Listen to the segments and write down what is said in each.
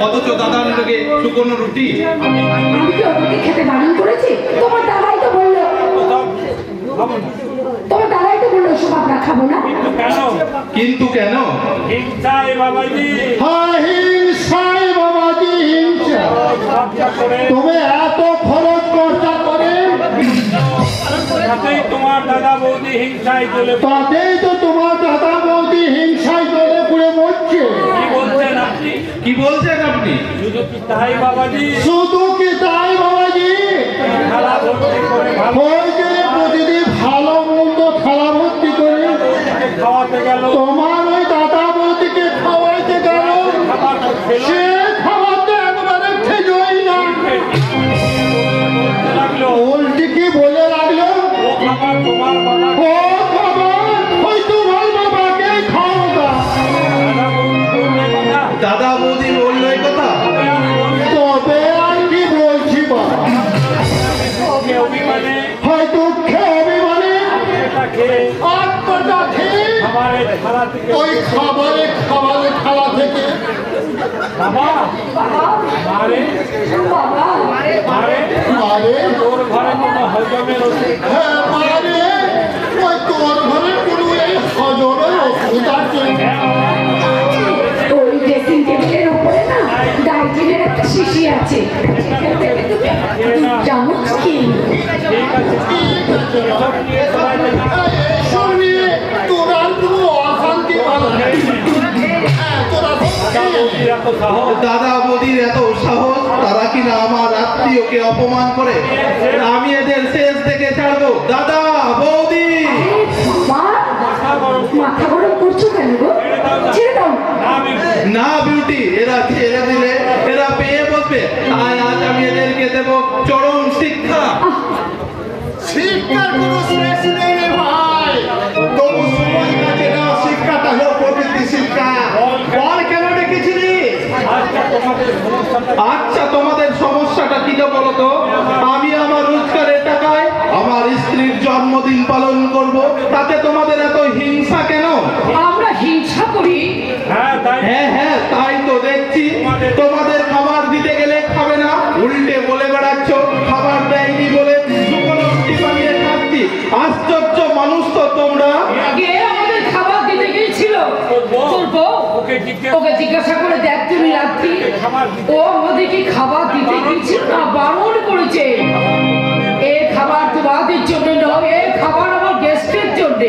অথচ দাদার লোকে শুকনো রুটি। আমি কি ওকে খেতে বারণ করেছি? তোমার দাদাই তো বললো, তোমার দাদাই তো বললো সব আমরা খাবো না। কিন্তু কেন? হিংসায় বাবাজি। হ্যাঁ, হিংসায় বাবাজি, হিংসা। তুমি এত খরচ খরচা করে তাতেই তোমার দাদা বৌদি হিংসায় চলে। তাতেই তো তোমার দাদা বৌদি হিংসায় জ্বলে পুড়ে মরছে। কি বলছেন আপনি? কি বলছেন আপনি? শুধু কি তাই বাবাজি? শুধু কি তাই বাবাজি? থালা ভর্তি করে ভালো ওই যে প্রতিদিন ভালো মন্দ থালা ভর্তি করে খাওয়াতে গেল, তোমার ওই দাদা বৌদিকে খাওয়াইতে গেল, খাবার তো খেলো। সে খাবার তো একবারে খেজই না, বলতে লাগলো, উল্টি কি বলে লাগলো, ও খাবার তোমার বাবা। ও খাবার ওই তোমার বাবাকে খাও না। দাদা বৌদি বললে কথা। দাদা বৌদি বললো এই কথা। তবে আর কি বলছি বাবা, দুঃখে অভিমানে হয় দুঃখে অভিমানে এটা খেয়ে আত্মটা খেয়ে খাবারের থালা থেকে ওই খাবারের থালা থেকে বাবা মারে বাবা মারে মারে, তোর ঘরে কোনো হজমের ওষুধ হ্যাঁ মারে, ওই তোর ঘরে কোনো এই হজমের ওষুধ আছে? ওই ড্রেসিং টেবিলের উপরে না ডাইজিনের একটা শিশি আছে, সেখান থেকে তুমি চামচ খেয়ে নিও। ঠিক আছে এসব নিয়ে সবাই জানা। এসব নিয়ে তোরা কোনো অশান্তি ভালো নেই। হ্যাঁ, তোরা দাদা বৌদির এত সাহস। দাদা বৌদির এত সাহস, তারা কিনা আমার আত্মীয়কে অপমান করে। আমি এদের শেষ থেকে ছাড়বো। দাদা বৌদি, বাবা মাথা গরম করছো কেন গো? ছেড়ে দাও। না বিউটি, এরা ছেড়ে দিলে এরা পেয়ে বসবে। তাই আজ আমি এদেরকে দেব চরম শিক্ষা। শিক্ষার কোনো শেষ নেই রে ভাই, তবু সময় কাছে না, শিক্ষাটা হলো প্রকৃতি শিক্ষা। বল কেন ডেকেছিলি? আচ্ছা, তোমাদের সমস্যাটা কি তো বলো তো? আমি আমার রোজগারের টাকায় আমার স্ত্রীর জন্মদিন পালন করব, তাতে তোমাদের এত হিংসা কেন? আমরা হিংসা করি? হ্যাঁ তাই হ্যাঁ হ্যাঁ, তাই তো দেখছি। তোমাদের খাবার দিতে গেলে খাবে না, উল্টে বলে বেড়াচ্ছ খাবার দেয়নি বলে শুকনো রুটি বানিয়ে খাচ্ছি। আশ্চর্য মানুষ তো তোমরা। আগে আমাদের খাবার দিতে গিয়েছিল তোর বউ। ওকে জিজ্ঞেস ওকে জিজ্ঞাসা করে দেখ তুমি রাত্রি ও আমাদেরকে খাবার দিতে গিয়েছিল না বারণ করেছে। এই খাবার তোমাদের জন্য নয়, এই খাবার আমার গেস্টের জন্য।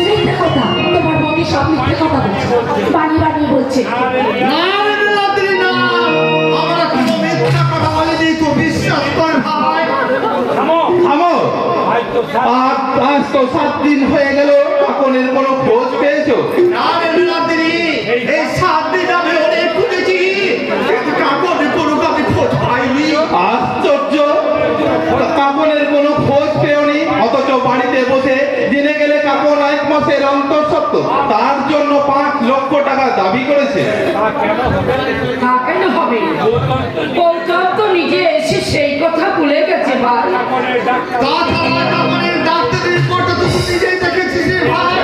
মিথ্যে কথা, তোমার বউকে সব মিথ্যে কথা বলছে, বানিয়ে বানিয়ে বলছে। না রে রাত্রি না, আমরা কোনো মিথ্যা কথা বলিনি, তো বিশ্বাস কর ভাই। থামো থামো। ভাই তো আজ তো 7 দিন হয়ে গেল, কাকনের কোনো খোঁজ পেয়েছো? না রে রাত্রি, এই 7 দিন আমি অনেক খুঁজেছি, কিন্তু কাকনের কোনো আমি খোঁজ পাইনি। আশ্চর্য, কাকনের কোনো খোঁজ পেওনি, অথচ বাড়িতে বসে জেনে গেলে কাকন 1 মাসের অন্তঃসত্ত্ব, তার জন্য 5 লক্ষ টাকা দাবি করেছে। কেন হবে? কলকাতা তো নিজে এসে সেই কথা ভুলে গেছে ভাই। তাছাড়া কাকনের ডাক্তারের রিপোর্টটা তো তুই নিজেই দেখেছিস রে ভাই।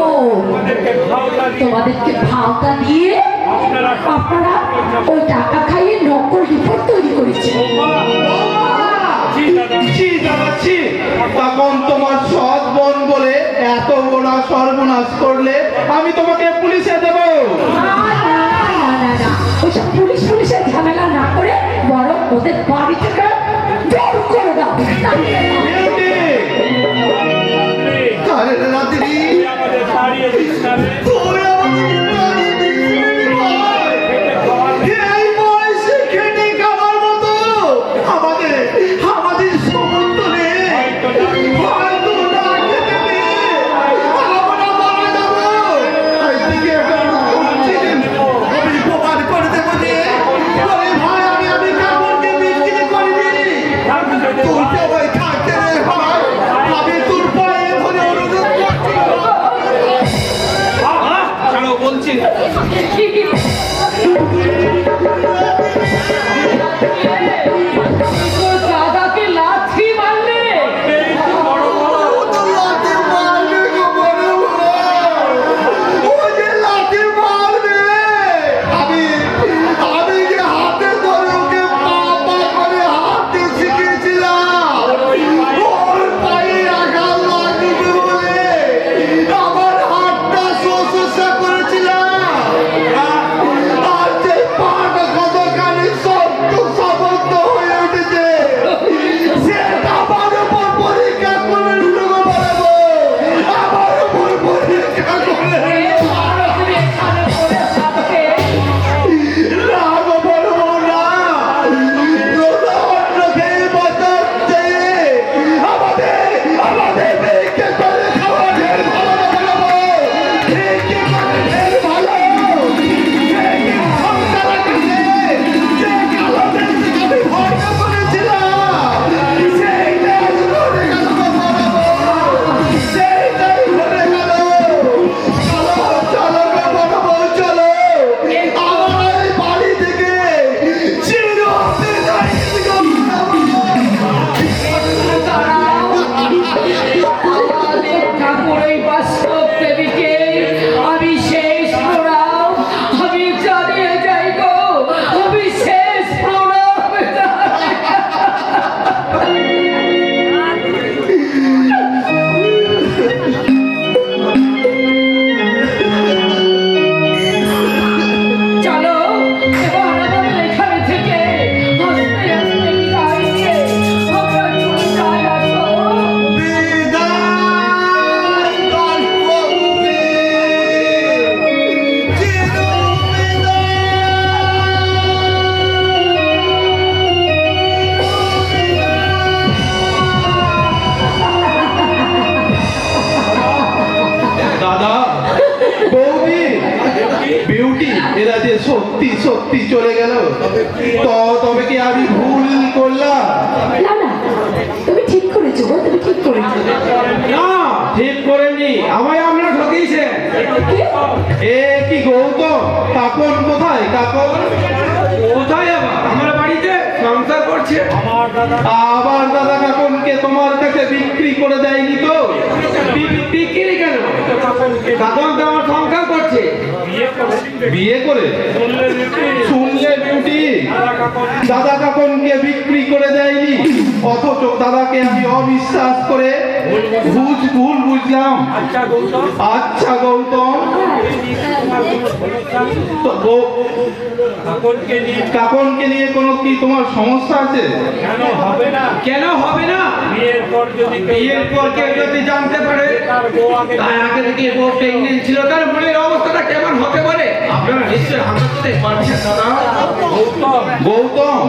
ও তোমাদেরকে ভাওতা দিয়ে আপনারা ওই টাকা খাইয়ে নকল রিপোর্ট তৈরি করেছেন। ছি দাদা ছি, তখন তোমার সৎ বোন বলে এত বড় সর্বনাশ করলে আমি তোমাকে পুলিশে দেব। না, ওইসব পুলিশের ঝামেলা না করে বরং ওদের বাড়ি থেকে জোর করে দাও। বিউটি, আরে রাত্রি, আমাদের তাড়িয়ে দিস না রে। তুই আমাকে তাড়িয়ে দিস রে ভাই। এই বয়সে খেটে খাওয়ার মতো আমাদের সমর্থ নেই। হয়তো না খেতে পেয়ে আমরা মারা যাবো। এইদিকে আমি প্রমাণ করে দেবো যে ওরে ভাই আমি কাপড়কে বিক্রি করিনি। তোর সবাই থাকতে রে ভাই, আমি তোর পায়ে ধরে অনুরোধ করছি। সত্যি সত্যি চলে গেল, তবে কি আমি ভুল করলাম? না না, তুমি ঠিক করেছো গো, তুমি ঠিক করেছো। না ঠিক করেনি, আমায় আপনারা ঠকিয়েছে। এ কি গৌতম, কাকন কোথায়? কাকন কোথায় আবার? আমার বাড়িতে সংসার করছে। আবার দাদা কাকনকে তোমার কাছে বিক্রি করে দেয়নি তো? বিক্রি কেন? কাকন তো আমার সংসার করছে। বিয়ে করে শুনলে বিউটি, দাদা কাকনকে বিক্রি করে দেয়নি, অথচ দাদাকে আমি অবিশ্বাস করে ভুল বুঝলাম। আচ্ছা গৌতম, আচ্ছা গৌতম, তো কাকনকে নিয়ে কোনো কি তোমার সমস্যা আছে? কেন হবে না? কেন হবে না? বিয়ের পর কেউ যদি জানতে পারে তার আগে থেকে বউ প্রেগনেন্ট ছিল, তার মনের অবস্থাটা কেমন হতে পারে? আপনারা নিশ্চয়ই হামলা করতে পারছেন দাদা। গৌতম,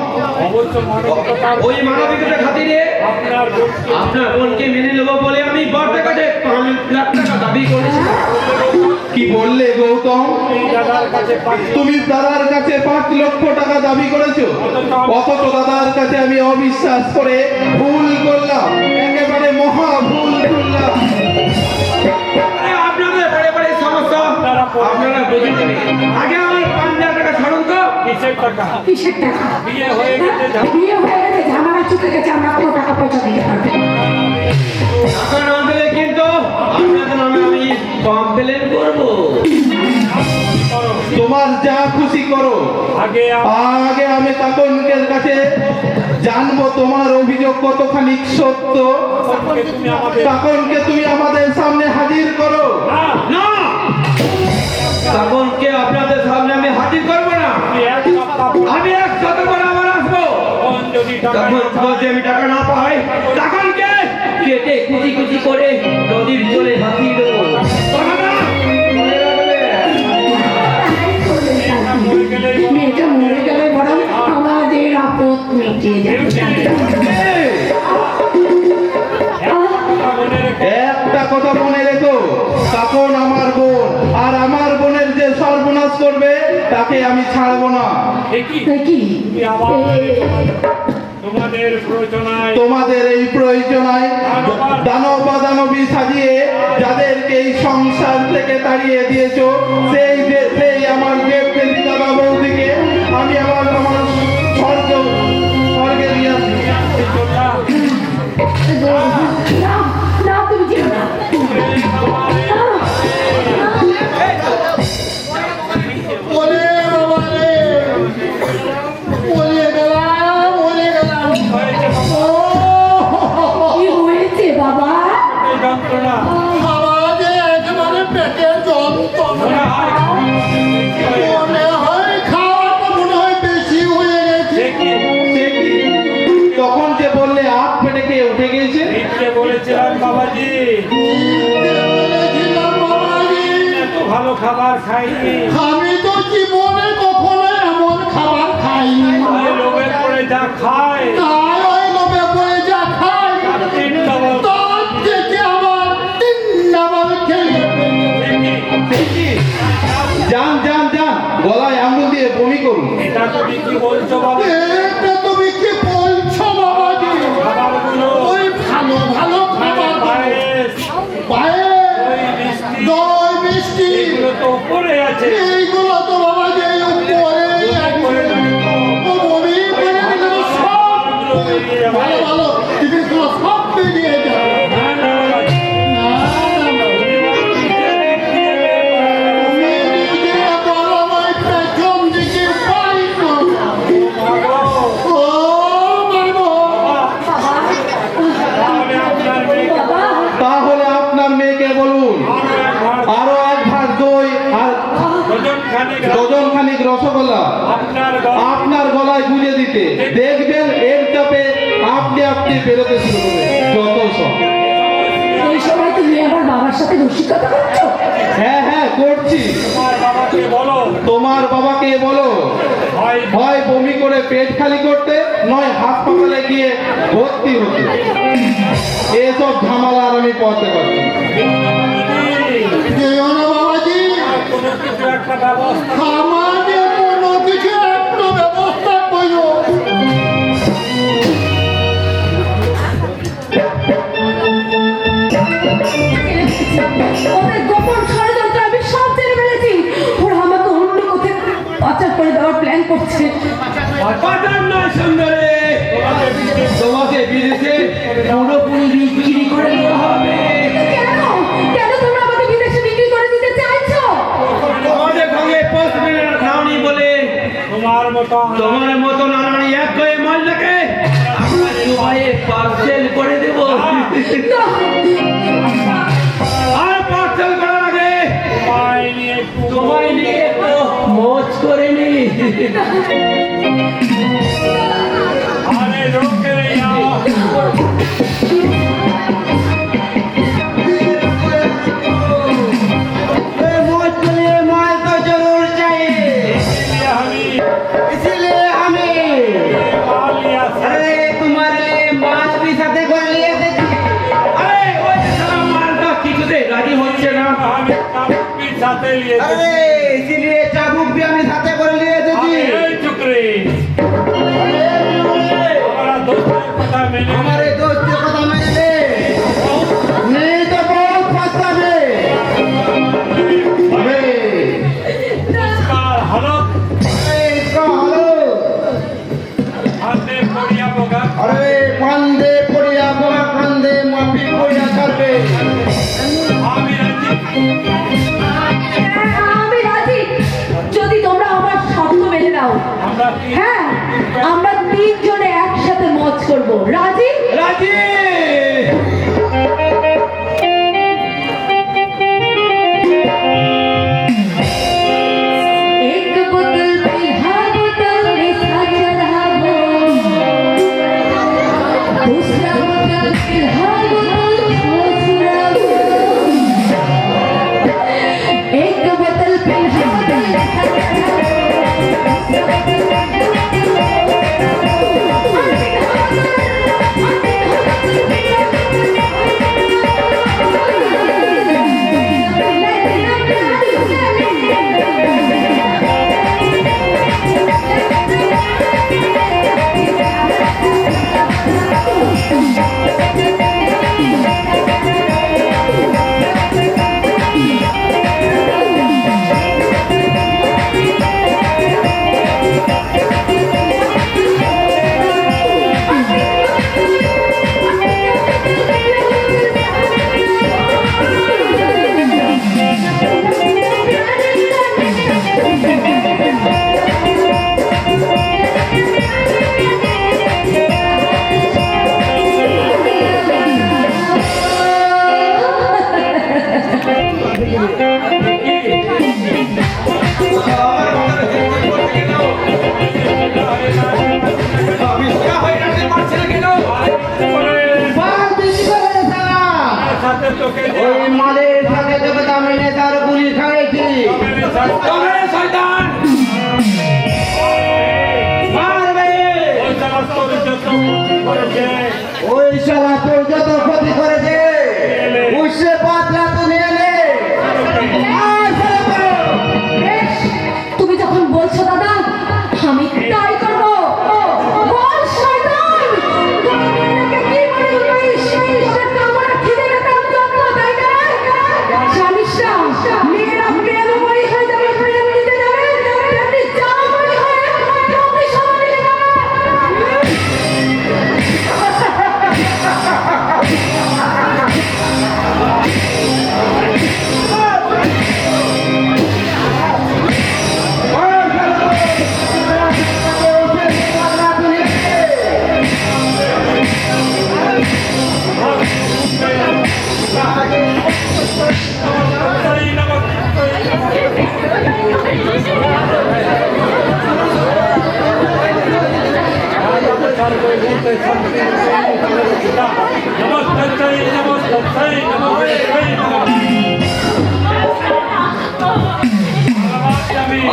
ওই মানবিকতার খাতিরে আপনার বোনকে মেনে নেবো বলে আমি বড়দের কাছে 5 লাখ টাকা দাবি করেছিলাম। কি বললে গৌতম? তুমি দাদার কাছে 5 লক্ষ টাকা দাবি করেছো, অথচ দাদার কাছে আমি অবিশ্বাস করে ভুল করলাম, একেবারে মহা ভুল করলাম। আরে আপনাদের বড় বড় সমস্যা আপনারা বুঝে নেবেন। আগে আমার 5 লাখ টাকা ছাড়ুন তো। কিসের টাকা? কিসের টাকা? বিয়ে হয়ে গেছে, বিয়ে হয়ে গেছে, ঝামেলা চুকে গেছে, আমরা কোনো টাকা পয়সা দিতে পারবো না। টাকা না দিলে কিন্তু আপনাদের নামে আমি কমপ্লেন করব। তোমার যা খুশি করো, আগে আমি কাকনের কাছে জানবো তোমার অভিযোগ কতখানি সত্য। কাকনকে তুমি আমাদের সামনে হাজির করো। না, কাকনকে আপনাদের সামনে আমি হাজির করব না। আমি 1 সপ্তাহ পরে আবার আসবো। তখন যদি আমি টাকা না পাই, কাকনকে কেটে কুচি কুচি করে নদীর জলে ভাসিয়ে দেবো। কথা না? মনে রাখবে। মেয়েটা মরে গেলে বরং আমাদের আপদ মিটিয়ে যাবে। একটা কথা মনে রেখো, কাকন আমার বোন, আর আমার বোনের যে সর্বনাশ করবে তাকে আমি ছাড়বো না। কি তোমাদের এই প্রয়োজনায় দানব বা দানবী সাজিয়ে যাদেরকে এই সংসার থেকে তাড়িয়ে দিয়েছো, সেই আমার দেব দেবী দাদা বৌদিকে আমি আবার আমার স্বর্গে দিয়ে আসি। না না, তুমি যেও না। ওরে বাবা রে, মরে গেলাম, মরে গেলাম। কি হয়েছে বাবা? বাবা যে একেবারে পেটের যন্ত্রণা, মনে হয় খাওয়াটা মনে হয় বেশি হয়ে গেছে। সে কি? তখন যে বললে আট পেটে কে উঠে গেছে? বলেছিলাম বাবাজি, বলেছিলাম বাবাজি, ভালো খাবার খাইনি, আমি তো জীবনে কখনো এমন খাবার খাইনি। লোভের পরে যা খায় তাই ওই লোভে পড়ে যা খাই, তার থেকে আমার 3 ডাবল খেয়ে সে কি? যান যান যান, গলায় আঙুল দিয়ে বমি করুন। এটা তুমি কি বলছো বাবা? এটা তুমি কি বলছো বাবাজি? ওই ভালো ভালো খাবার পায়েস, পায়েস, দই মিষ্টি, এগুলো তো উপরে আছে। এইগুলো তো বাবাজি এই উপরে ও বমি করে দিলে তো সব ভালো ভালো জিনিসগুলো সব বেরিয়ে যাবে। না, না, বাবাজি। না, না, না। আমি নিজে গরম ওই পেছন দিকে পাই না। ও মাগো, তাহলে আপনার মেয়েকে তাহলে আপনার মেয়েকে বলুন আরো 1 ভাঁড় দই আর ডজন খানিক রসগোল্লা আপনার গলায় গুঁজে দিতে, দেখবেন এর চাপে আপনি আপনি বেরোতে শুরু করবে যত সব। এই সময় তুমি আমার বাবার সাথে রসিকতা করছো? হ্যাঁ হ্যাঁ করছি। তোমার বাবাকে বলো হয় বমি করে পেট খালি করতে, নয় হাসপাতালে গিয়ে ভর্তি হতে। এসব ঝামেলা আর আমি পড়তে পারছি না। যেও না বাবাজি, কোনো কিছু একটা ব্যবস্থা আমাদের বাজার নয় সুন্দরে, তোমাকে বিদেশে পুরোপুরি বিক্রি করে দেওয়া হবে। কেন কেন তোমরা আমাকে বিদেশে বিক্রি করে দিতে চাইছো? তোমাদের সঙ্গে পোস্ট মেলার খাওনি বলে তোমার মতো নারানি এক করে মালটাকে আমরা দুবাইয়ে পার্সেল করে দেব। না, আর পার্সেল করার আগে তোমায় নিয়ে একটু মোজ করে নি। मोज के लिए माल तो जरूर चाहिए, इसीलिए हमें अरे तुम्हारे लिए माल भी साथे कर लिए थे। अरे वो सारा माल तो किचुते राजी होच्छे ना, अरे इसीलिए चाबुक भी हमें साथे कर लिए थे जी। हमारे दोस्त के पता मैंने ले नहीं तो बहुत पता है। अरे इसका हालो, अरे कांदे पड़िया बोला कांदे माफी पड़िया करबे। আমি রাজি, যদি তোমরা আমার শর্ত মেনে নাও। হ্যাঁ, আমরা তিনজনে একসাথে মজ করব। রাজি? राजी एक बोतल पीहा बोतल में साजा रहो, दूसरा बोतल पीहा बोतल खोसुराओ, एक बोतल पीहा बोतल में साजा ওই মালের সাথে তোকে দামিনে তার গুলি খাইয়েছি। তবে শয়তান মারবে, ওই শালা তোর যত ক্ষতি করেছে উসে পাতলা তুমি এলে। আর ফেলে করো। বেশ, তুমি যখন বলছো দাদা, আমি তাই করবো। বল শয়তান, গোবিন্দকে কি বলে এই সেই কামড়া খিদে কাম জন্য, তাই না? জানিস না, মেয়েরা প্রেমময়ী হয়ে যাবে, প্রেম দিতে যাবে, তেমনি জামময়ী হয়ে তুমি সমানে যাবে।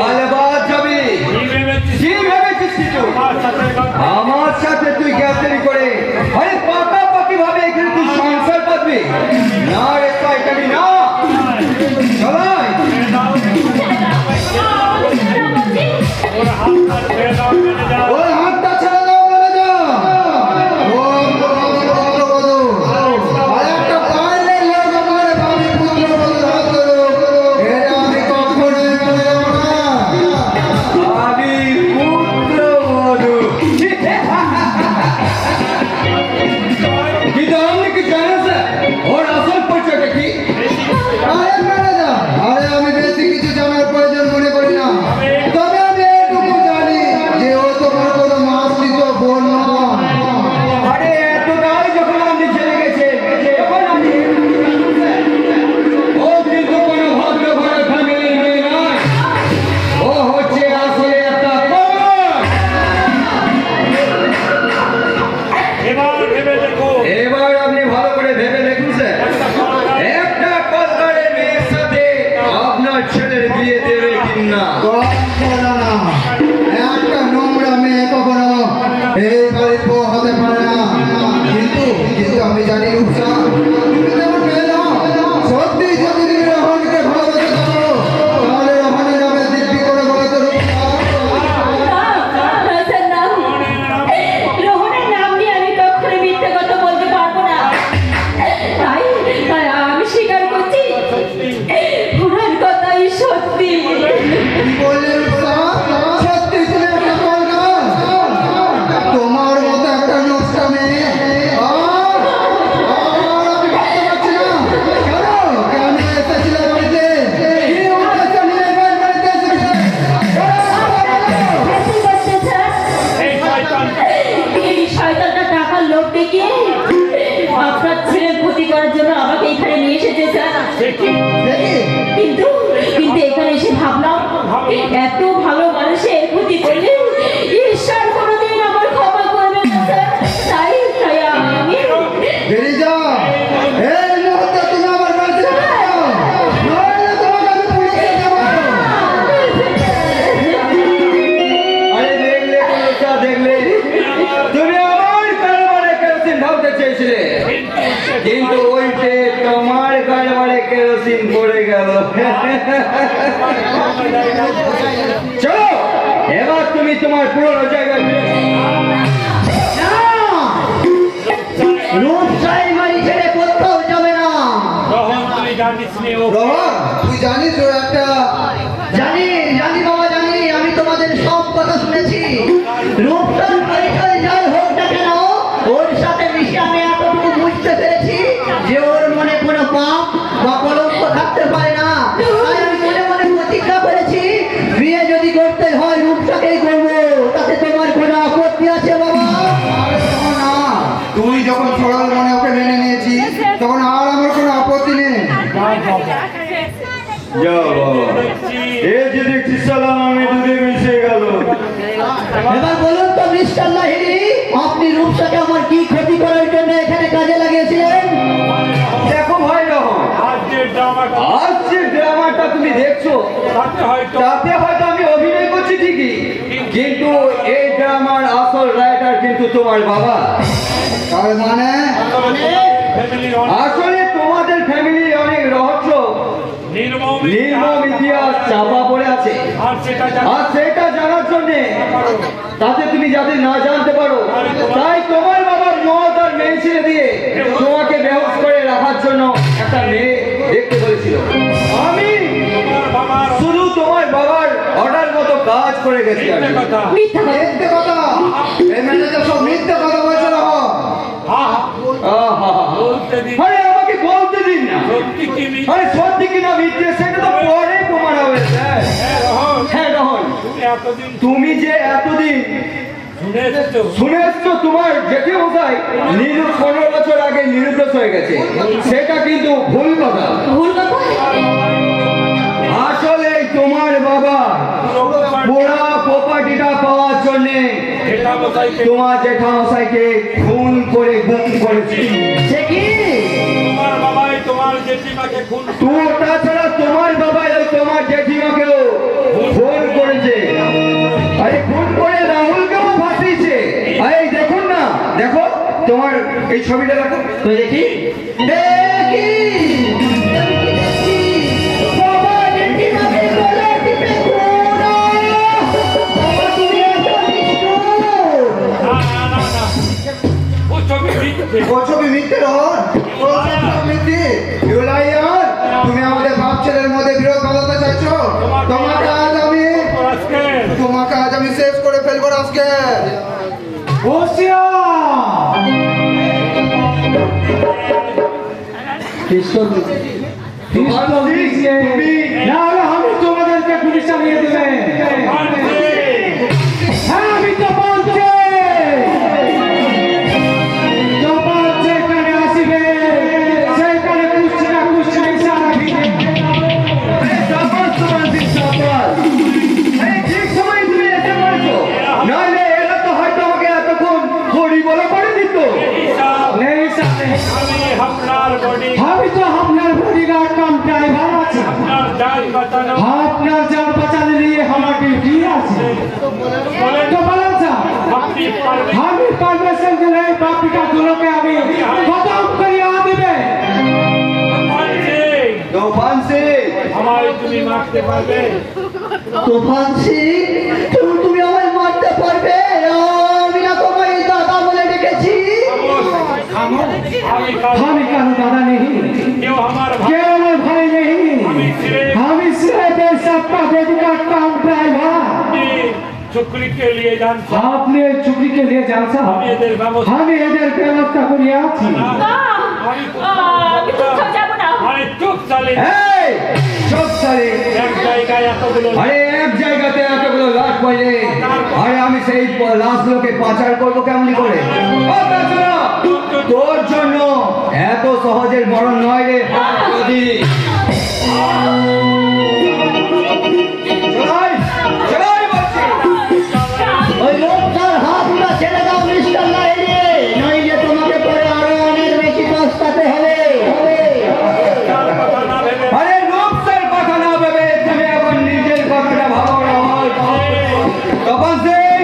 আলেবাদ যাবি কি ভেবেছিস কিছু? আমার সাথে তুই গ্যাদারি করে আরে পাকাপাকি ভাবে এখানে তুই সংসার পাবি না রে পাইকারি না। চলাই ওই হাতটা ছেড়ে দাও, বলে যা আরেকটা পাইলে লোক আমার ভাবি পুত্র বলে হাত ধরো, এটা আমি কখনোই মেনে নেব না। আমি পুত্র বধূ দেখি কিন্তু কিন্তু এখানে এসে ভাবলাম এত ভালো মানুষের ক্ষতি করলে ঈশ্বর কোনোদিন আমার ক্ষমা করবে না স্যার। তাই তাই আমি বেরিয়ে যা এই মুহূর্তে তুমি আমার বাড়ি থেকে বেরিয়ে যাও, নইলে তোমাকে আমি পুলিশে দেবো। আরে দেখলে কোনটা দেখলে তুমি আমার কারবারে কেরোসিন ঢালতে চেয়েছিলে, কিন্তু ওইটে তোমার কারবারে কেরোসিন পড়ে গেল। চলো এবার তুমি তোমার পুরনো জায়গায় ফিরে যাও। রূপসাই বাড়ি ছেড়ে কোথাও যাবে না। রোহন তুই জানিস নি ও রোহন তুই জানিস ও একটা জানি জানি বাবা জানি, আমি তোমাদের সব কথা শুনেছি। রূপসার বাড়ি ছেড়ে যাই হোক না কেন, ওর সাথে মিশে আমি এতটুকু বুঝতে পেরেছি যে ওর মনে কোনো পাপ বা কলঙ্ক থাকতে পারে না। তাই আমি মনে মনে প্রতিজ্ঞা করেছি, বিয়ে যদি করতে হয় রূপসাকেই করবো। তাতে তোমার কোনো আপত্তি আছে বাবা? না, তুই যখন সরল মনে ওকে মেনে নিয়েছিস তখন আর আমার কোনো আপত্তি নেই। যাও বাবা, এই যে দেখছি সালাম আমি দুধে মিশে গেল। এবার বলুন তো মিস্টার লাহিড়ী, আপনি রূপসাকে আমার কি ক্ষতি করার জন্য এখানে কাজে লাগিয়েছিলেন? দেখো ভাই রহন, আজ যে ড্রামা আজ যে ড্রামাটা তুমি দেখছো তাতে হয়তো আমি অভিনয় করছি ঠিকই, কিন্তু এই ড্রামার আসল রাইটার কিন্তু তোমার বাবা। তার মানে ফ্যামিলির আসলে তোমাদের ফ্যামিলি অনেক রহস্য নির্মম নির্মম ইতিহাস চাপা পড়ে আছে, আর সেটা আর সেটা জানার জন্য তাতে তুমি যাতে না জানতে পারো, তাই তোমার বাবার মত আর মেয়ে ছেড়ে দিয়ে তোমাকে বেহুশ করে রাখার জন্য একটা মেয়ে দেখতে বলেছিল। আমি তোমার বাবার শুধু তোমার বাবার অর্ডার মতো কাজ করে গেছি। আর কি। কথা মিথ্যা কথা। মিথ্যে কথা, এই ম্যানেজার সব মিথ্যে কথা বলছে না। হা আহা, বলতে দিন আরে আমাকে বলতে দিন না। সত্যি কি মিথ্যে? আরে সত্যি কিনা মিথ্যে সেটা তো পরে প্রমাণ হবে স্যার। হ্যাঁ রোহন হ্যাঁ রহন, তুমি এতদিন তুমি যে এতদিন শুনে এসেছো শুনে এসছো তোমার জেঠি মশাই 15 বছর আগে নিরুদ্দেশ হয়ে গেছে, সেটা কিন্তু ভুল কথা। ভুল কথা। আসলে তোমার বাবা পুরা প্রপার্টিটা পাওয়ার জন্য এটা বসাইতে তোমার জেঠামশাইকে খুন করে গুম করেছে। সে কি? তোমার বাবাই তোমার জেঠিমাকে খুন তো তাছাড়া তোমার বাবা ওই তোমার জেঠিমাকেও খুন করেছে। আরে খুন করে রাহুলকেও ফাঁসিয়েছে। এই দেখুন না, দেখো তোমার এই ছবিটা দেখো তো দেখি দেখি বাবা জেঠিমাকে গলা টিপে খুন। বাবা তুমি এত নিষ্ঠুর। না না না না ও ছবি মিথ্যে ও ছবি মিথ্যে রহন, ও ছবি মিথ্যে। ইউ লায়ার, তুমি আমাদের বাপ ছেলের মধ্যে বিরোধ বাঁধাতে চাইছো। তোমাকে আজ আমি আজকে তোমাকে আজ আমি শেষ করে ফেলবো আজকে। আমি তোমাদেরকে পুলিশ চালিয়ে দেবে। হ্যাঁ আমি তো বলছি যখন যেখানে আসিবে সেখানে কুচ্ছি না কুচ্ছি ইশারা দিবে। সাবাস তোমার দিন সাবাস। এই ঠিক সময় তুমি এসে পড়েছো, নাহলে এরা তো হয়তো আমাকে এতক্ষণ হরি বলা করে দিত। নেই সাথে আমি আপনার বডি আমি তো আপনার বডিগার্ড কাম ড্রাইভার আছি। আপনার জাল বাঁচানো আপনার जान बचाने लिए हमारा ड्यूटी আছে। বলেন তো বলেন স্যার, আপনি পারবেন আমি পারমিশন দিলে বাপিকা দুলোকে আমি খতম করিয়া দিবে। তুফান সিং, আমায় তুমি মারতে পারবে তুফান সিং, তুমি আমায় মারতে পারবে? আমি না তোমায় দাদা বলে ডেকেছি। আমি আমি কারো দাদা নেই, কেউ আমার কেউ আমার ভাই নেই। আমি सिर्फ एक सबका बॉडीगार्ड काम ड्राइवर। चुकरी के लिए जानते আপনি এই চুক্তি के लिए जान साहब, এদের ব্যবস্থা আমি এদের ব্যবস্থা করিয়া আছি। আমি কোথাও যাবো না। আরে চুপ চালে এই চুপ সারে। এক জায়গায় এতগুলো আরে এক জায়গাতে এতগুলো লাশ পাইলে আরে আমি সেই লাশগুলোকে পাচার করবো কেমনি করে? ও তাছাড়া তোর জন্য এত সহজের মরণ নয় রে যদি ওই লোকটার হাতটা ছেড়ে দাও মিস্টার লাইনে, নইলে তোমাকে পরে আরো অনেক বেশি পস্তাতে হবে। আরে লোকটার কথা না ভেবে তুমি এখন নিজের কথাটা ভাবো না হয় তপন সিং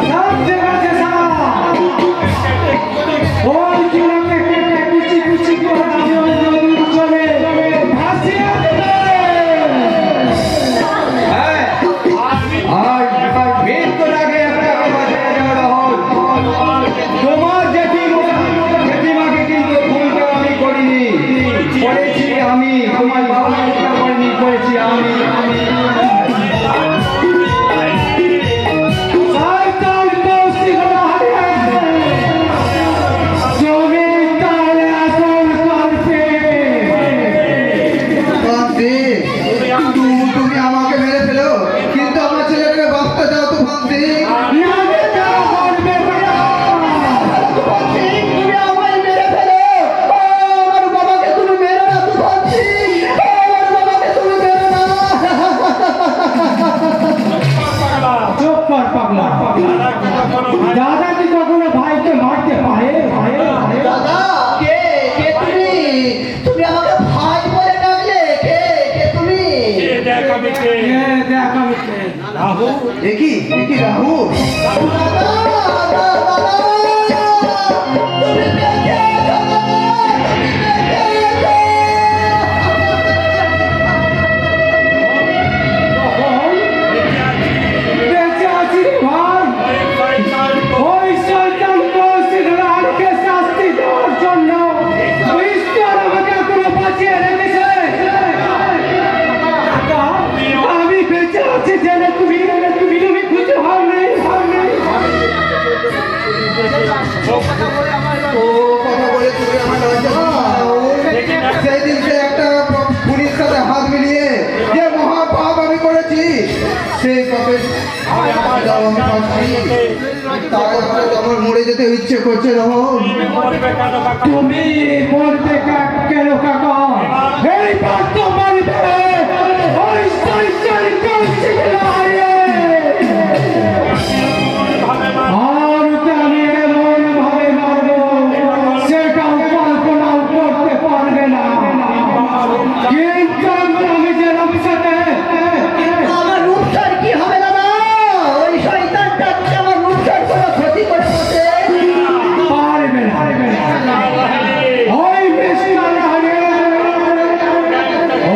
সব জায়গাতে সারা ওই জুড়ে কেটে কুচি কুচি করে নদী চলে ভাসিয়ে দেবে। হ্যাঁ আর মৃত্যুর আগে একটাকে বাঁচিয়ে দেওয়া হোক। তোমার জেঠিমাকে কিন্তু খুনটা আমি করিনি, করেছি আমি। তোমার বাবা হত্যা করিনি, করেছি আমি। শয়তান কৌশিকরা হারিয়ে জমি তালে আসল করছে। তুমি আমাকে মেরে ফেলো, কিন্তু আমার ছেলেটাকে বাঁচতে দাও তো ভাবছি। না বেটা, করবে না। তুমি আমায় মেরে ফেলো, ও আমার বাবাকে তুমি মেরো না তুফানসি, ও আমার বাবাকে তুমি মেরো না। চুপ কর পাগলা। দাদা কি কখনো ভাইকে মারতে পারে? দাদা কে কে তুমি? তুমি আমাকে ভাই বলে ডাকলে, কে কে তুমি? দেখ আমি কে। দেখি রাহু, দাদা দাদা দাদা, তুমি বেঁচে আছো দাদা, তুমি বেঁচে বেঁচে আছি রে ভাই। ওই শয়তান কৌশিকরা আমাকে শাস্তি দেওয়ার জন্য ঈশ্বর আমাকে এখনো বাঁচিয়ে রেখেছে। কাকা, আমি বেঁচে আছি জেনে তুমি খুশি হও নেই। ও কথা বলে তুমি আমার লজ্জা দিও। সেই দিন সে একটা পুলিশ সাথে হাত মিলিয়ে যে মহা পাপ আমি করেছি, সেই পাপের দাও আমি পাচ্ছি। তাই আমার মরে যেতে ইচ্ছে করছে রহম। তুমি মরতে কেন কাকা? এইবার তো মরবে। ওই শয়তান কৌশিকরা হারিয়ে আর ওকে আমি এমন ভাবে মারবো সেটাও কল্পনাও করতে পারবে না। কিন্তু আমি যে রূপসাতে আমার রূপসার কি হবে দাদা? ওই শয়তানটা কি আমার রূপসার কোনো ক্ষতি করে বসে? পারবে না। ওই মিস্টার হারিয়ে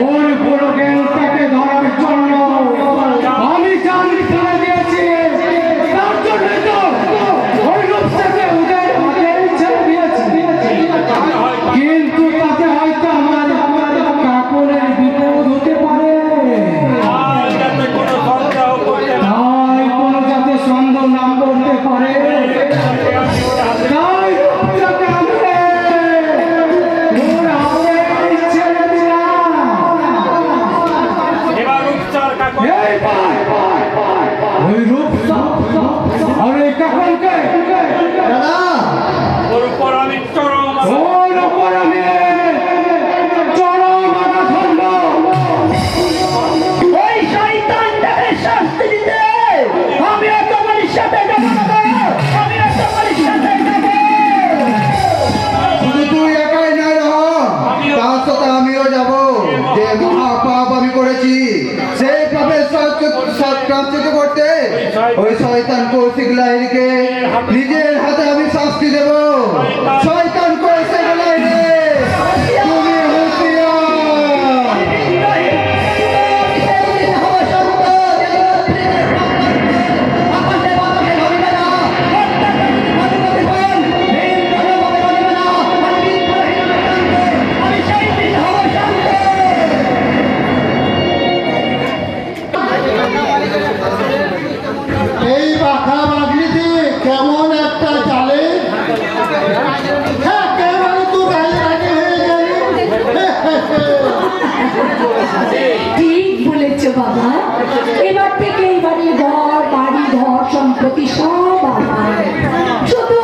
ওর পুরো গেলটাকে ধরার জন্য আমি জান ফেলে দিয়েছি। তার জন্য তো ওই রূপসাকে ওদের হাতে ছেড়ে দিয়েছি। কিন্তু তাতে হয়তো আমার কাপড়ের বিপদ হতে পারে। তাই কোনো যাতে সন্দেহ না করতে পারে, তাই রূপসাকে আমি ওর হাতে ছেড়ে দিলাম। এই ভাই, ওই রূপসা আর এই কাকনকে দাদা ওর উপর আমি চরম আঘাত হানবো। ওই শয়তানটাকে শাস্তি দিতে আমি তোমার সাথে যাবো দাদা, আমি তোমার সাথে যাবো। শুধু তুই একাই না রহম, তার সাথে আমিও যাব। যে মহা পাপ আমি করেছি, সেই পাপের প্রায়শ্চিত্ত করতে ওই শয়তান কৌশিক লাহিড়ীকে নিজের হাতে আমি শাস্তি দেব। শয়তান কৌশিক লাহিড়ী, তুমি হুঁশিয়ার। এই বাঁকা বাগড়িতে কেমন একটা জালে একেবারে তো গায়ে রাগে হয়ে গেলে। ঠিক বলেছো বাবা। এবার থেকে এই বাড়ির ঘর বাড়ি ঘর সম্পত্তি সব আমার। শুধু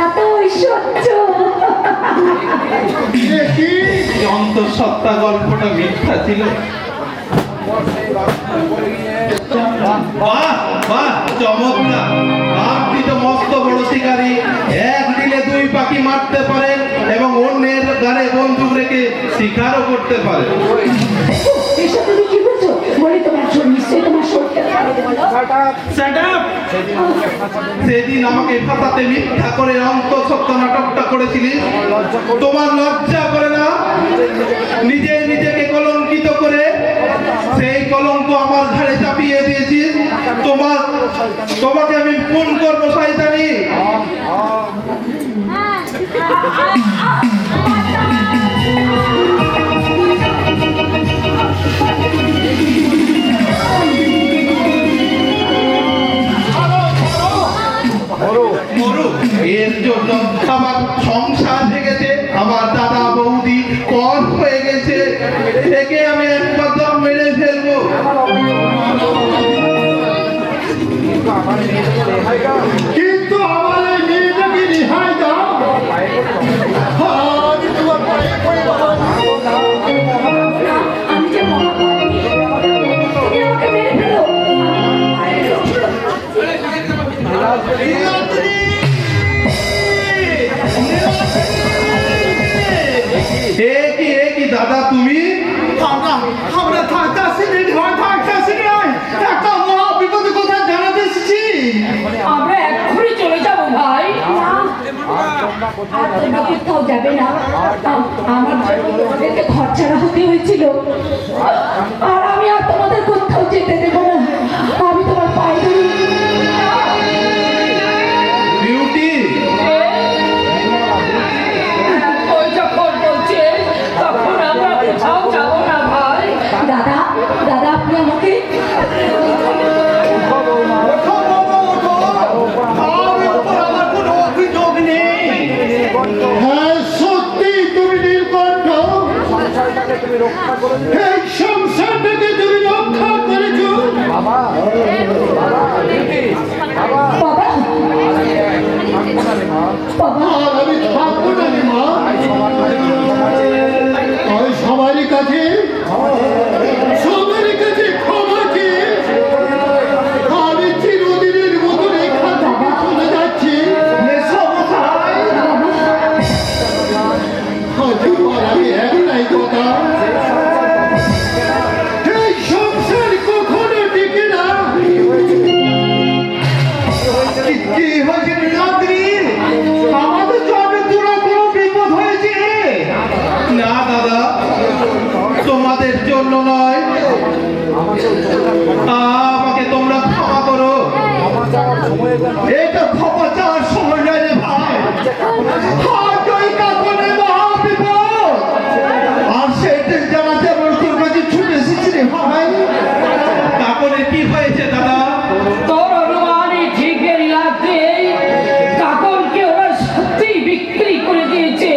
এত ঐশ্বর্য। এ কি অন্তঃসত্ত্বা গল্পটা মিথ্যা ছিল। বাহ বাহ, চমৎকার! আপনি তো মস্ত বড় শিকারী। এক দিলে দুই পাখি মারতে পারেন এবং অন্যের গাড়ে বন্দুক রেখে শিকারও করতে পারেন। এসব তুমি কি বলছো? বলি তোমার শরীর নিশ্চয়ই তোমার শরীরটা। Shut up! সেদিন আমাকে ফাঁসাতে মিথ্যা করে অন্তঃসত্ত্বা নাটকটা করেছিলিস। তোমার লজ্জা করে না? নিজে নিজেকে কলঙ্কিত করে সেই কলঙ্ক আমার ঘাড়ে চাপিয়ে দিয়েছিস। তোমাকে আমি খুন করবো শয়তানি। মরু, এর জন্য আমার সংসার ভেঙেছে, আমার দাদা বৌদি পর হয়ে গেছে। একে আমি একবার দম মেরে ফেলবো। কিন্তু আমার এই মেয়েটাকে রেহাই দাও। আমি তোমার পায়ে পড়ে আমি যে মহাপাপী, তুমি আমাকে মেরে ফেলো। এ কি দাদা তুমি? আমরা থাকতেছি ভয় থাকতেছি একটা মহা বিপদের কথা জানাতে এসেছি। আমরা এক্ষুনি চলে যাবো ভাই। আর তোমরা কোথাও যাবে না। আমার জন্য তোমাদেরকে ঘর ছাড়া হতে হয়েছিল, আর আমি আর তোমাদের কোথাও যেতে দেবো না। আমি তোমার পায়ে ধরি। বিউটি, ওই যখন বলছে তখন আমরা কোথাও যাবো না ভাই। দাদা, দাদা আপনি আমাকে ওঠো বাবা, ওঠো। আমার উপর আমার কোনো অভিযোগ নেই। হ্যাঁ, সত্যি তুমি নীলকণ্ঠ। এই সংসারটাকে তুমি রক্ষা করেছো। বাবা, বাবা আর আমি থাকবো না রে মা। আমি সবারই কাছে ক্ষমা চেয়ে আমি চিরদিনের মতন এখান থেকে চলে যাচ্ছি। আমি একটাই কথা, এই সংসার কখনো টিকে না। কি হয়েছে নীলাদ্রি? আমাদের জন্মে তোরা কোনো বিপদ হয়েছে? না দাদা, তোমাদের জন্য নয়। আমাকে তোমরা ক্ষমা করো। এটা ক্ষমা চাওয়ার সময় নয় রে ভাই। আজ ওই কাকনের মহা বিপদ, আর সেটা জানাতে আমার তোর কাছে ছুটে এসেছি রে ভাই। কাকনের কি হয়েছে দাদা? তোর অনুমানই ঠিকই লাগছে। কাকনকে ওরা সত্যিই বিক্রি করে দিয়েছে।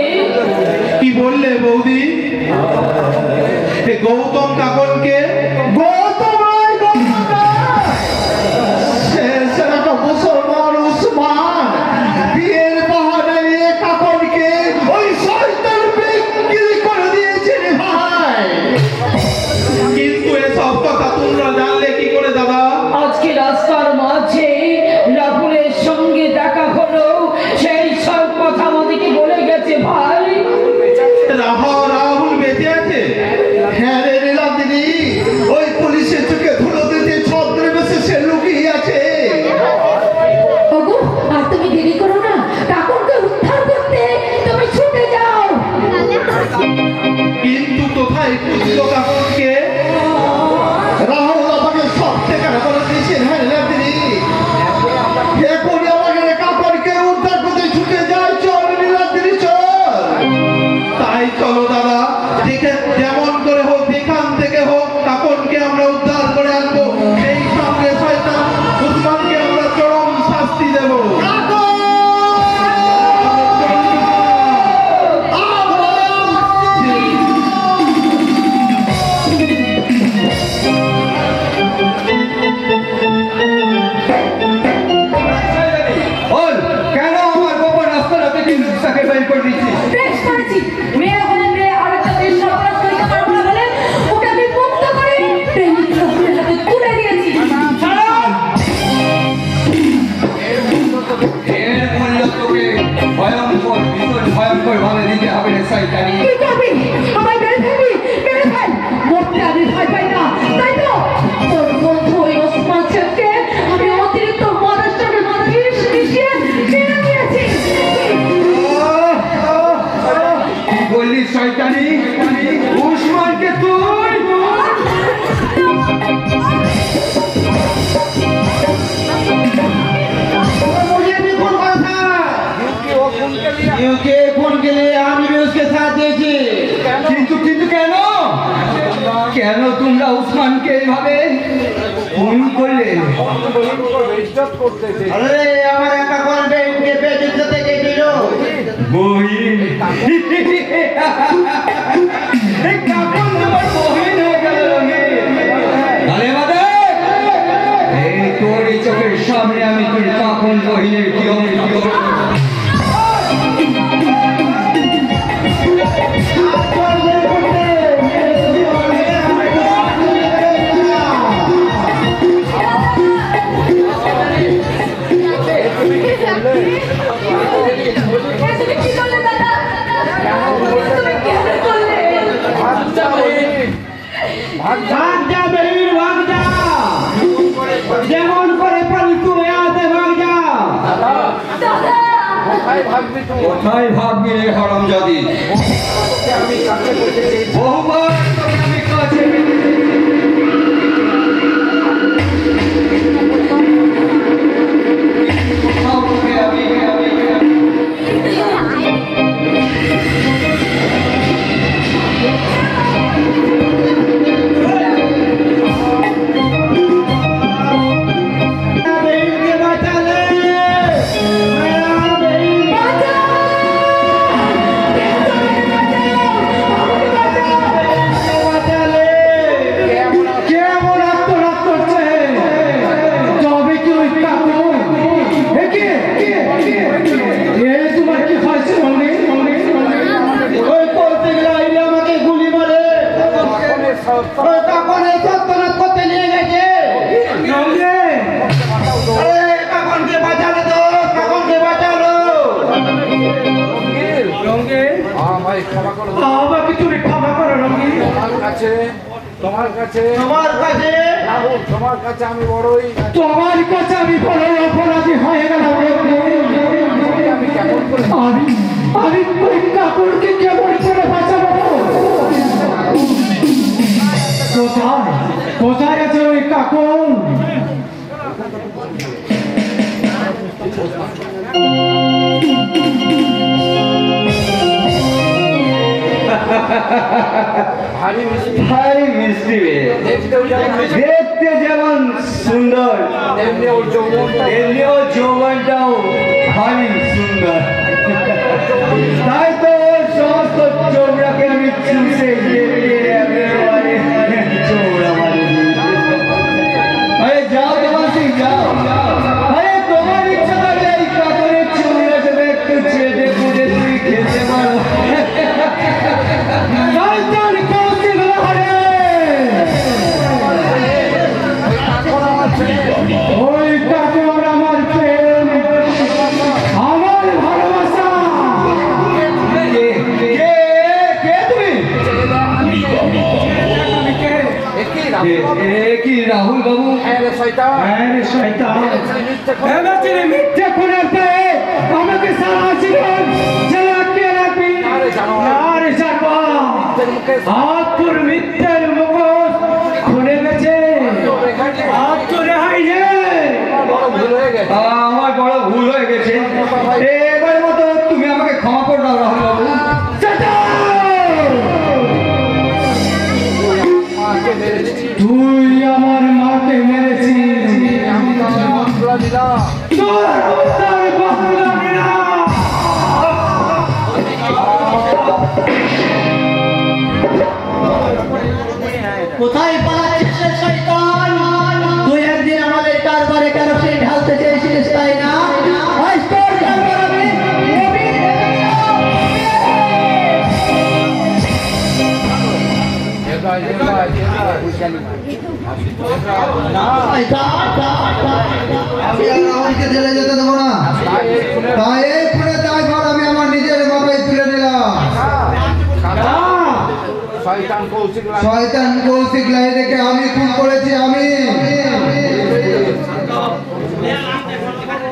কি বললে বৌদি? এ গৌতম কাকনকে? গৌতম নয়, গৌতম নয়। সে একটা মুসলমান উসমান। করে দিচ্ছি। বেশ করেছি। মেয়ে হলে মেয়ে আরেকটা মেয়ের সর্বনাশ করতে পারবো না বলে ওকে আমি মুক্ত করে প্রেমিক লোকের হাতে তুলে দিয়েছি। এর মূল্য তোকে ভয়ঙ্কর, ভীষণ ভয়ঙ্কর ভাবে দিতে হবে রে শয়তানি। কি করবি? আমায় মেরে ফেলবি? মেরে ফেল, মরতে আমি ভয় পাই না, তাই তো? তোর বন্ধু ওই ওসমান শেখকে আমি অতিরিক্ত মদের সঙ্গে মদ মিশিয়ে মেরে দিয়েছি। কি বললি শয়তানি? উসমানকে তুই? मुझे भी फोन करा था क्योंकि फोन के लिए আমি भी उसके साथ দিয়েছি। কিন্তু কিন্তু কেন কেন তোমরা উসমানকে এইভাবে খুন করলে? আরে আমার একা করবে ওকে বেদিত থেকে দিল। বহিন এই কাপড় তোমার বহিন হয়ে গেল রঙে। তাহলে বাদে এই তোর এই চোখের সামনে আমি তোর কাপড় বহিনের কি হবে তুমি কি করলে দাদা? তুমি কেন করলে? ভাগ যা বেরির ভাগ যা, যেমন করে পারি তুই আতে ভাগ যা। দাদা কোথায় ভাববি রে হারামজাদি? বহুবার তোকে আমি কাছে কোথাও তোকে আমি বেরিকে বাঁচালে বাঁচালে কেমন আত্মরাত করছে? তবে কি ওই কাকু এ তোমার কি হয়েছে? ওই করতে গেলে আইলে আমাকে গুলি মারে। ওই কাকন এই সত্যনাথ করতে নিয়ে গেছে। আরে কাকনকে বাঁচালে তো, কাকনকে বাঁচালো। আমাকে তুমি ক্ষমা করো রঙিন। তোমার কাছে তোমার কাছে তোমার কাছে আমি বড়ই তোমার কাছে আমি বড় অপরাধী হয়ে গেলাম। আমি কেমন করে আমি ওই কাপড়কে কেমন করে বাঁচাবো? কোথায় আছে ওই কাপড়? ভারী মিষ্টি ভারী মিষ্টি মেয়ে। দেখতেও যেমন মিষ্টি, দেখতে যেমন সুন্দর তেমনি ওর যৌবনটা এমনি ও যৌবনটাও ভারী সুন্দর। তাই তো ওর সমস্ত চোখটাকে আমি চুষে গিয়ে একেবারে চৌড়া মারি দিয়েছি। আরে যাও তোমার সিং যাও। আরে তোমার ইচ্ছা করলে এই কাপড়ের চুড়িটা যদি একটু চেটে পুটে তুই খেতে পারো। শয়তান কৌশিক লহরে! ওই কাপড় আমার প্রেম, আমার ভালোবাসা। কে কে কে তুমি? এ কি রাহুল বাবু? হ্যাঁ রে শয়তান, হ্যাঁ রে শয়তান, মিথ্যে কথা। এবারে মিথ্যে খুনের পেয়ে আমাকে সারা জীবন জেলে আটকে রাখবি। আরে জানো না। আরে জানবা, মিথ্যের মুখে আজ তোর মিথ্যের মুখোশ খুলে গেছে। আজ তো রেহাই নেই। বড় ভুল হয়ে গেছে। আমার বড় ভুল হয়ে গেছে। এবার মতো তুমি আমাকে ক্ষমা করে দাও রাহুল বাবু। মাকে মেরেছি, তুই আমার মাকে মেরেছিস। আমি তাদের মন্ত্রা দিলাম। তোর হত্যার বদলা নিলাম। কোথায় পালাচ্ছিস রে শয়তান? তুই একদিন আমাদের কারবারে কেরোসিন ঢালতে চেয়েছিলিস, তাই না? আজ তোর কারবার আমি নবীর আমি আর রাহুলকে জেলে যেতে দেবো না, তাই এই খুনে দায়ভার আমি আমার নিজের মাথায় তুলে নিলাম। শয়তান কৌশিক লাহিড়ীকে আমি খুন করেছি, আমি।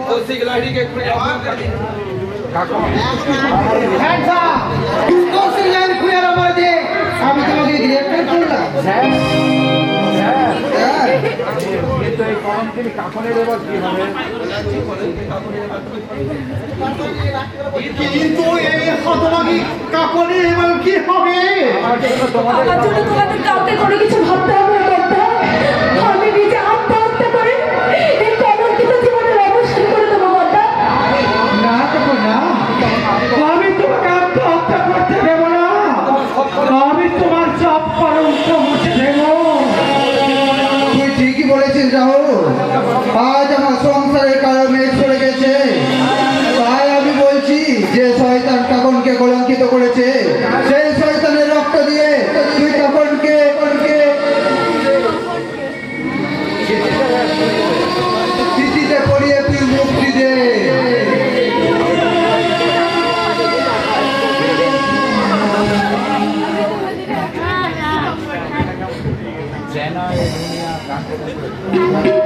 কৌশিক লাহিড়ী খুনের অপরাধে আমি তোমাকে গ্রেফতার করলাম। কিন্তু এই কলম তিনি কাকনের এবার কি হবে? কিন্তু এই হতভাগী কাকলি এবার কি হবে? আমার জন্য তোমাদের কাউকে কোনো কিছু ভাবতে হবে না কর্তা। আমি নিজে আত্মহত্যা করে এই কলঙ্কিত জীবনের অবসান করে দেবো কর্তা। না তখন না, আমি তোমাকে আত্মহত্যা করতে দেবো না, আমি তোমার সব কলঙ্ক মুছে দেবো। তুই ঠিকই বলেছিস রাহুল, আজ আমার সংসারের কারো মেঘ চলে গেছে, তাই আমি বলছি যে শয়তান কাকনকে কলঙ্কিত করেছে, সেই শয়তানের রক্ত দিয়ে তুই কাকনকে চিঠিতে পড়িয়ে তুই মুক্তি দে। যেন এই দুনিয়া কাকে